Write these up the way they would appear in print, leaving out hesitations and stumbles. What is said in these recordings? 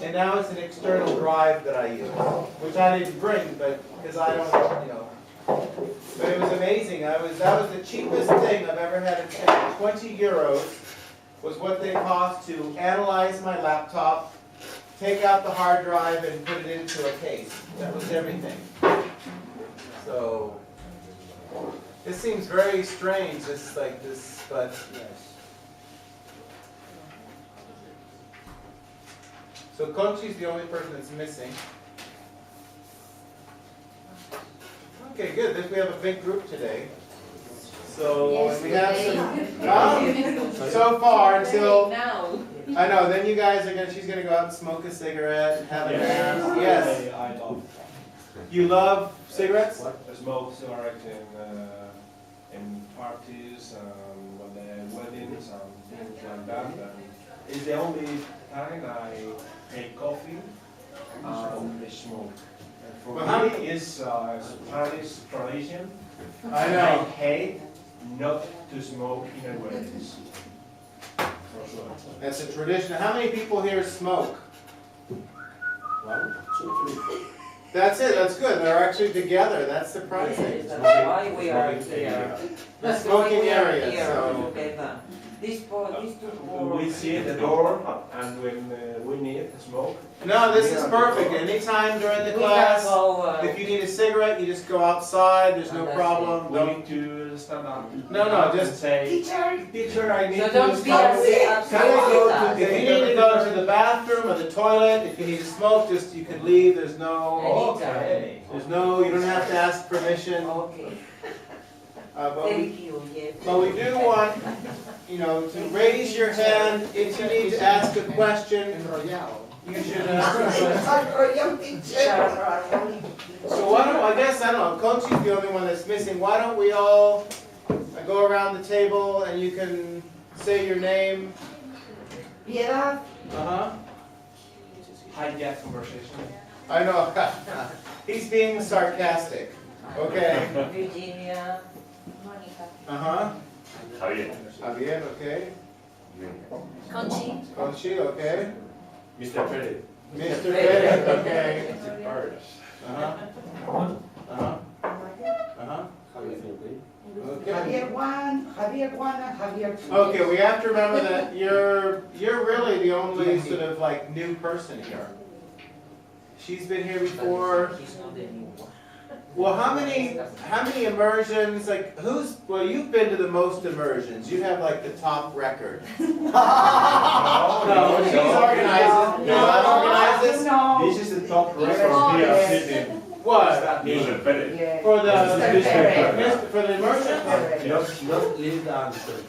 and now it's an external drive that I use, which I didn't bring, but because I don't, you know. But it was amazing. That was the cheapest thing I've ever had. 20 euros was what they cost to analyze my laptop, take out the hard drive, and put it into a case. That was everything. So this seems very strange. It's like this, but yes. So Conchi's the only person that's missing. Okay, good. We have a big group today. So Yes, we have some, so far until, I know, then you guys are she's going to go out and smoke a cigarette and have a nap. Yes. I love. You love cigarettes? I smoke cigarettes in parties, when the weddings and things like that. And it's the only time I take coffee and smoke. For me, it's Spanish tradition. I know. I hate not to smoke in a wedding. For sure. That's a tradition. How many people here smoke? 1, 2, 3. That's it. That's good. They're actually together. That's surprising. That's why we are here. The smoking area. Here So. together. These two We see the door, and when we need smoke. No, this is perfect. Anytime during the class, if you need a cigarette, you just go outside. There's no problem. We need to stand up. No, just say, teacher, I need So to don't be smoke. Can I go to, if you need to go to the bathroom or the toilet, if you need to smoke, just you can leave. There's no, Okay. you don't have to ask permission. Okay. But Thank you. Yes. we do want, you know, to raise your hand if you need to ask a question. You should ask a question. So why don't, I guess, I don't know, Conchi's the only one that's missing. Why don't we all go around the table and you can say your name? Piedad. Hijack conversation. I know. He's being sarcastic. Okay. Virginia. Javier, okay. Conchi. Okay. Mr. Perez. Mr. Perez, okay. Okay. Javier 1, Javier 1, and Javier 2. Okay, we have to remember that you're really the only sort of like new person here. She's been here before. She's not the new one. Well, how many immersions, like, well, you've been to the most immersions. You have, like, the top record. No, she's organizing. No, I'm organizing. No. This is the top record we are sitting. What? Mr. Perez. Yeah. For the immersion? Not less than 30.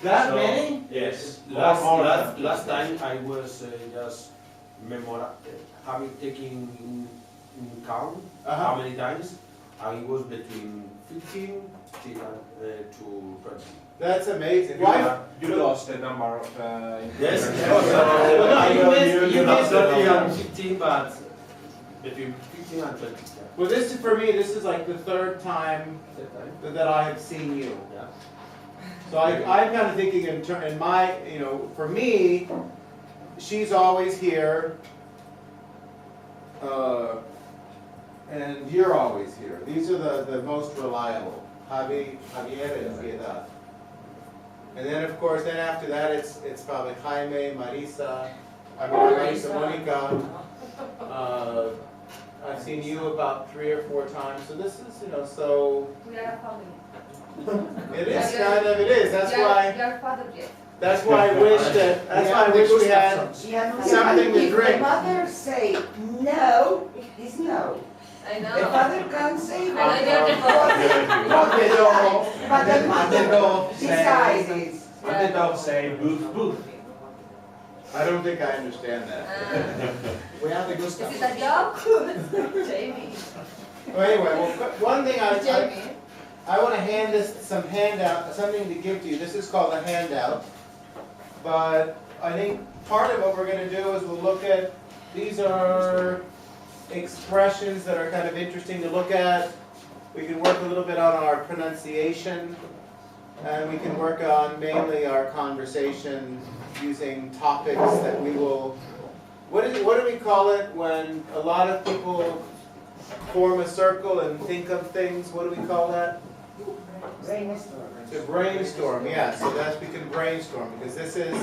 That So, many? Yes. Last Last time I was just having taken in count how many times. I was between 15 to 20. That's amazing. You, Why? you lost the number of. Yes. You Not missed 30 and 15, but between 15 and 20. Well, for me, this is like the third time that I have seen you. Yeah. So I'm kind of thinking in my, you know, for me, she's always here, and you're always here. These are the most reliable. Javier and Piedad. And then of course, then after that, it's probably Jaime, Marisa, Monica. I've seen you about 3 or 4 times. So this is, you know, so. We are a family. It is kind of, it is. That's We why. are father yet. That's why I wish that. That's why I wish we had something to If the drink. mother say no, it's no. I The know. father can say no. I know. But the mother decides it. And the dog say boof boof. I don't think I understand that. We have the good Is stuff. it a job? Jamie. Well, anyway, well, one thing Jamie. I want to hand something to give to you. This is called a handout. But I think part of what we're going to do is we'll look at, these are expressions that are kind of interesting to look at. We can work a little bit on our pronunciation, and we can work on mainly our conversation using topics that we will What do we call it when a lot of people form a circle and think of things? What do we call that? Brainstorm. To brainstorm, yeah, so that we can brainstorm, because this is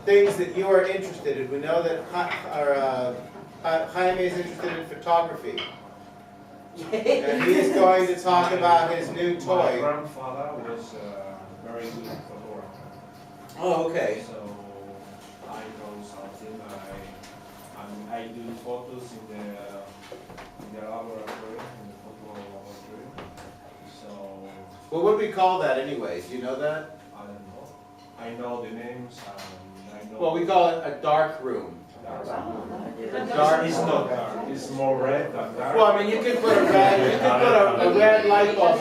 things that you are interested in. We know that Jaime is interested in photography, and he's going to talk about his new My toy. grandfather was a very good photographer. Oh, okay. So I know something. I do photos in the laboratory, in the photo laboratory. So Well, what do we call that anyways? Do you know that? I don't know. I know the names and I know. Well, we call it a dark room. It's not dark. It's more red than dark. Well, I mean, you can put a red light bulb.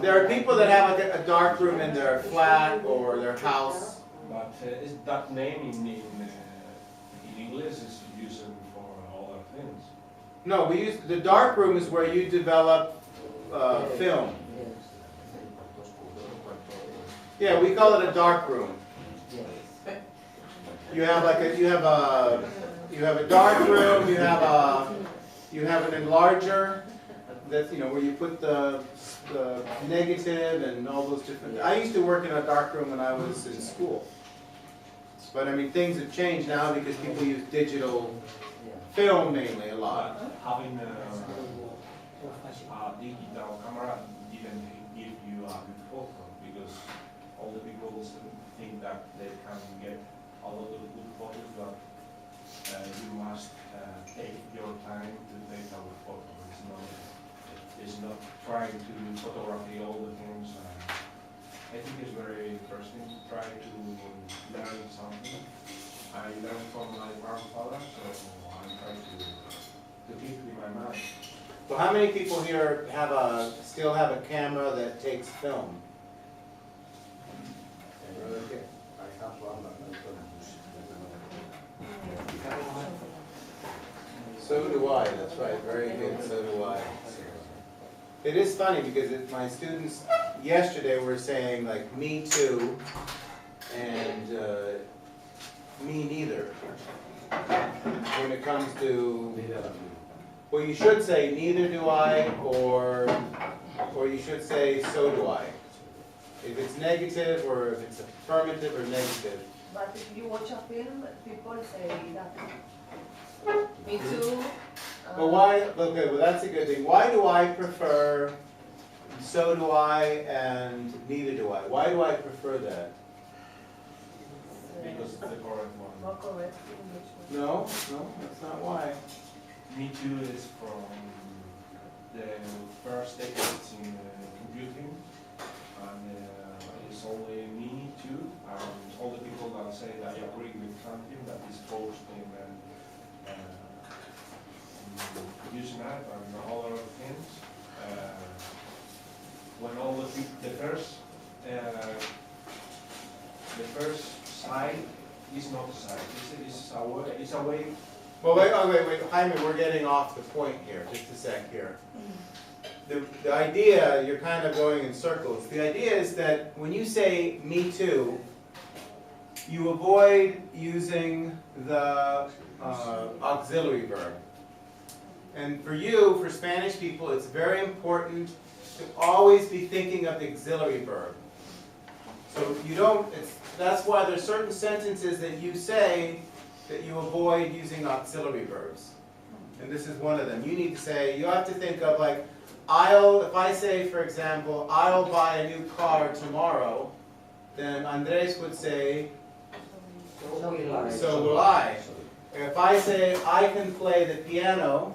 There are people that have like a dark room in their flat or their house. But is that name in English is used for other things? No, we use the dark room is where you develop film. Yeah, we call it a dark room. You have like a you have a dark room. You have an enlarger. That's where you put the negative and all those different. I used to work in a dark room when I was in school. But I mean, things have changed now because people use digital film mainly a lot. But having a digital camera didn't give you a good photo, because all the people think that they can get a lot of good photos, but you must take your time to take a good photo. It's not trying to photography all the things. I think it's very interesting to try to learn something. I learned from my grandfather, so I'm trying to keep it in my mind. So how many people here still have a camera that takes film? Okay. So do I, that's right, very good, so do I. It is funny because my students yesterday were saying like, me too, and me neither. When it comes to, well, you should say neither do I, or you should say so do I. If it's negative, or if it's affirmative or negative. But if you watch a film, people say that. Me too. But why, okay, well that's a good thing. Why do I prefer so do I and neither do I? Why do I prefer that? Because it's the correct one. More correct English. No, that's not why. Me too is from the first decades in computing, and it's only me too, and all the people that say that I agree with something that is posted in using app and other things. When all the first side is not a side, it's a way. Well, wait, Jaime, we're getting off the point here, just a sec here. The idea, you're kind of going in circles. The idea is that when you say me too, you avoid using the auxiliary verb. And for you, for Spanish people, it's very important to always be thinking of the auxiliary verb. So you don't, that's why there's certain sentences that you say that you avoid using auxiliary verbs. And this is one of them. You need to say, you have to think of like, if I say, for example, I'll buy a new car tomorrow, then Andres would say, so will I. If I say, I can play the piano,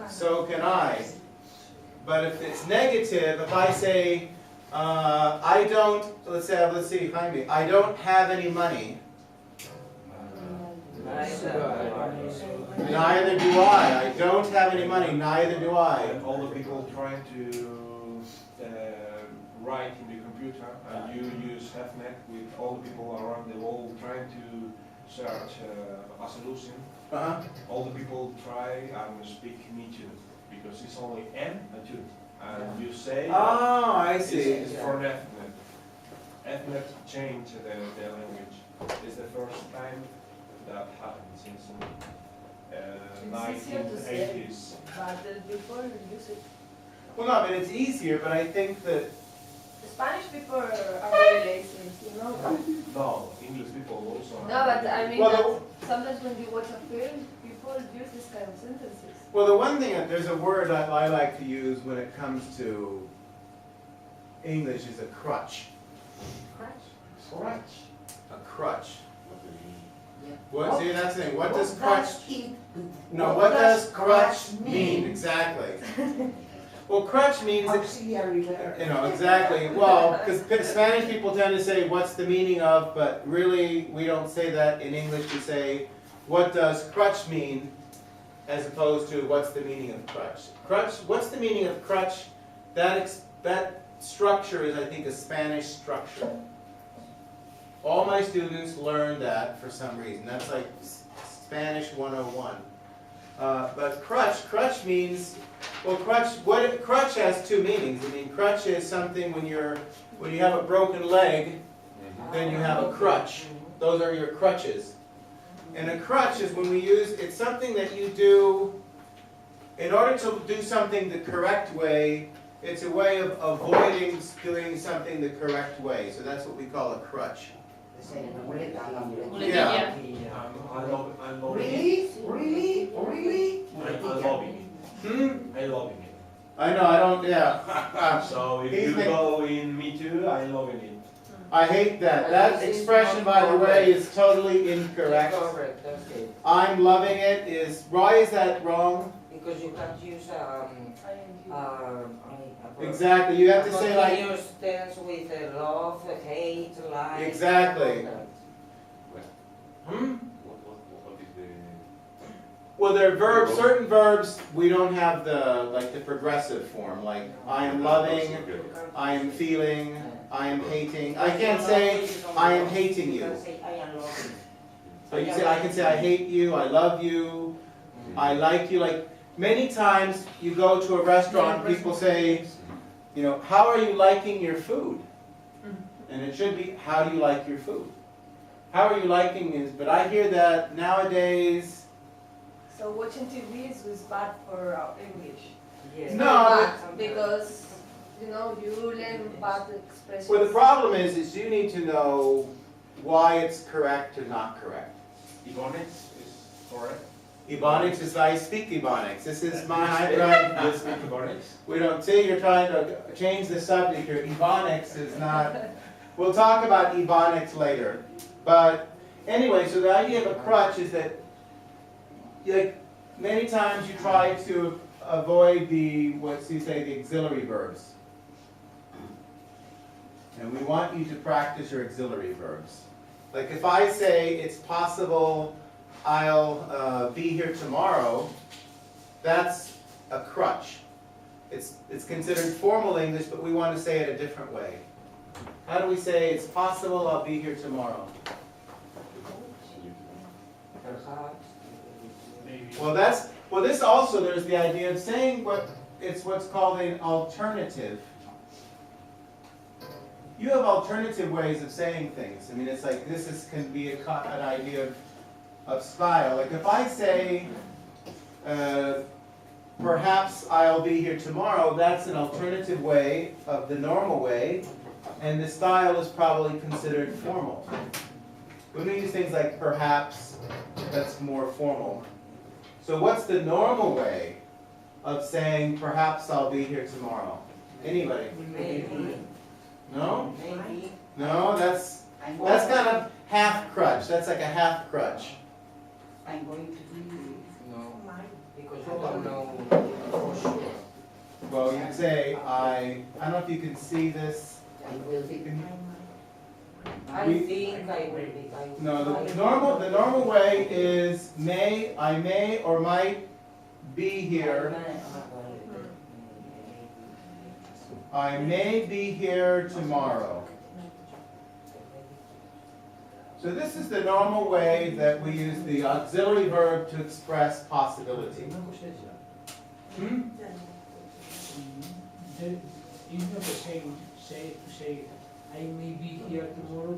so can I. But if it's negative, if I say, I don't, let's see, Jaime, I don't have any money. Neither do I. I don't have any money, neither do I. And all the people trying to write in the computer, and you use HFNet with all the people around the world trying to search a solution. All the people try and speak me too, because it's only N and 2. And you say, oh, I see. It's for HFNet. ethnic change the language. It's the first time that happened since It's easier to say. 1980s. But the people use it. Well, no, but it's easier, but I think that, Spanish people are very lazy, you know? No, English people also. No, but I mean, Well, that sometimes when you watch a film, people use this kind of sentences. well, the one thing, there's a word I like to use when it comes to English is a crutch. Crutch. A crutch. Yeah. What, see, that's the thing, what does crutch, it- no, what does crutch mean, exactly? Well, crutch means, Auxiliary verb. you know, exactly, well, because Spanish people tend to say, what's the meaning of, but really, we don't say that in English, we say, what does crutch mean, as opposed to what's the meaning of crutch. Crutch, what's the meaning of crutch? That structure is, I think, a Spanish structure. All my students learn that for some reason, that's like Spanish 101. But crutch means, well, crutch has two meanings. I mean, crutch is something when you have a broken leg, then you have a crutch. Those are your crutches. And a crutch is when we use, it's something that you do, in order to do something the correct way, it's a way of avoiding doing something the correct way. So that's what we call a crutch. Yeah. I'm loving Really? Really? Really? I'm loving it. I'm loving it. I know, I don't, yeah. So if He's you like- go in me too, I'm loving it. I hate that. That expression, by the way, is totally incorrect. Correct, that's it. I'm loving it is, why is that wrong? Because you can't use Exactly, you have to say like, continuous tense with love, hate, like. Exactly. all that. hmm? What is the... Well, there are verbs, certain verbs, we don't have the, like the progressive form, like I am loving, I am feeling, I am hating. I can't say I am hating You you. can say I am loving. But you say, I can say I hate you, I love you, I like you. Like many times you go to a restaurant, people say, you know, how are you liking your food? And it should be, how do you like your food? How are you liking is, but I hear that nowadays, So watching TV is bad for our English. Yes. No, Bad, but- because, you know, you learn bad expressions. well, the problem is you need to know why it's correct or not correct. Ebonics is correct. Ebonics is, I speak Ebonics. This is my, You speak Ebonics? we don't see you're trying to change the subject here. Ebonics is not, we'll talk about Ebonics later. But anyway, so the idea of a crutch is that, like, many times you try to avoid the, what's you say, the auxiliary verbs. And we want you to practice your auxiliary verbs. Like if I say it's possible I'll be here tomorrow, that's a crutch. It's considered formal English, but we want to say it a different way. How do we say it's possible I'll be here tomorrow? Perhaps. Well, this also, there's the idea of saying it's what's called an alternative. You have alternative ways of saying things. I mean, it's like, can be an idea of style. Like if I say, perhaps I'll be here tomorrow, that's an alternative way of the normal way, and the style is probably considered formal. When we use things like perhaps, that's more formal. So what's the normal way of saying perhaps I'll be here tomorrow? Anybody? Maybe. No? Maybe. No, that's I'm kind going, of half crutch. That's like a half crutch. I'm going to be. No. Because you don't know for sure. Well, you can say I don't know if you can see this. I will be. I We- think I will be. No, the normal way is I may or might be here. I may be here tomorrow. So this is the normal way that we use the auxiliary verb to express possibility. Hmm? You have the same say I may be here tomorrow,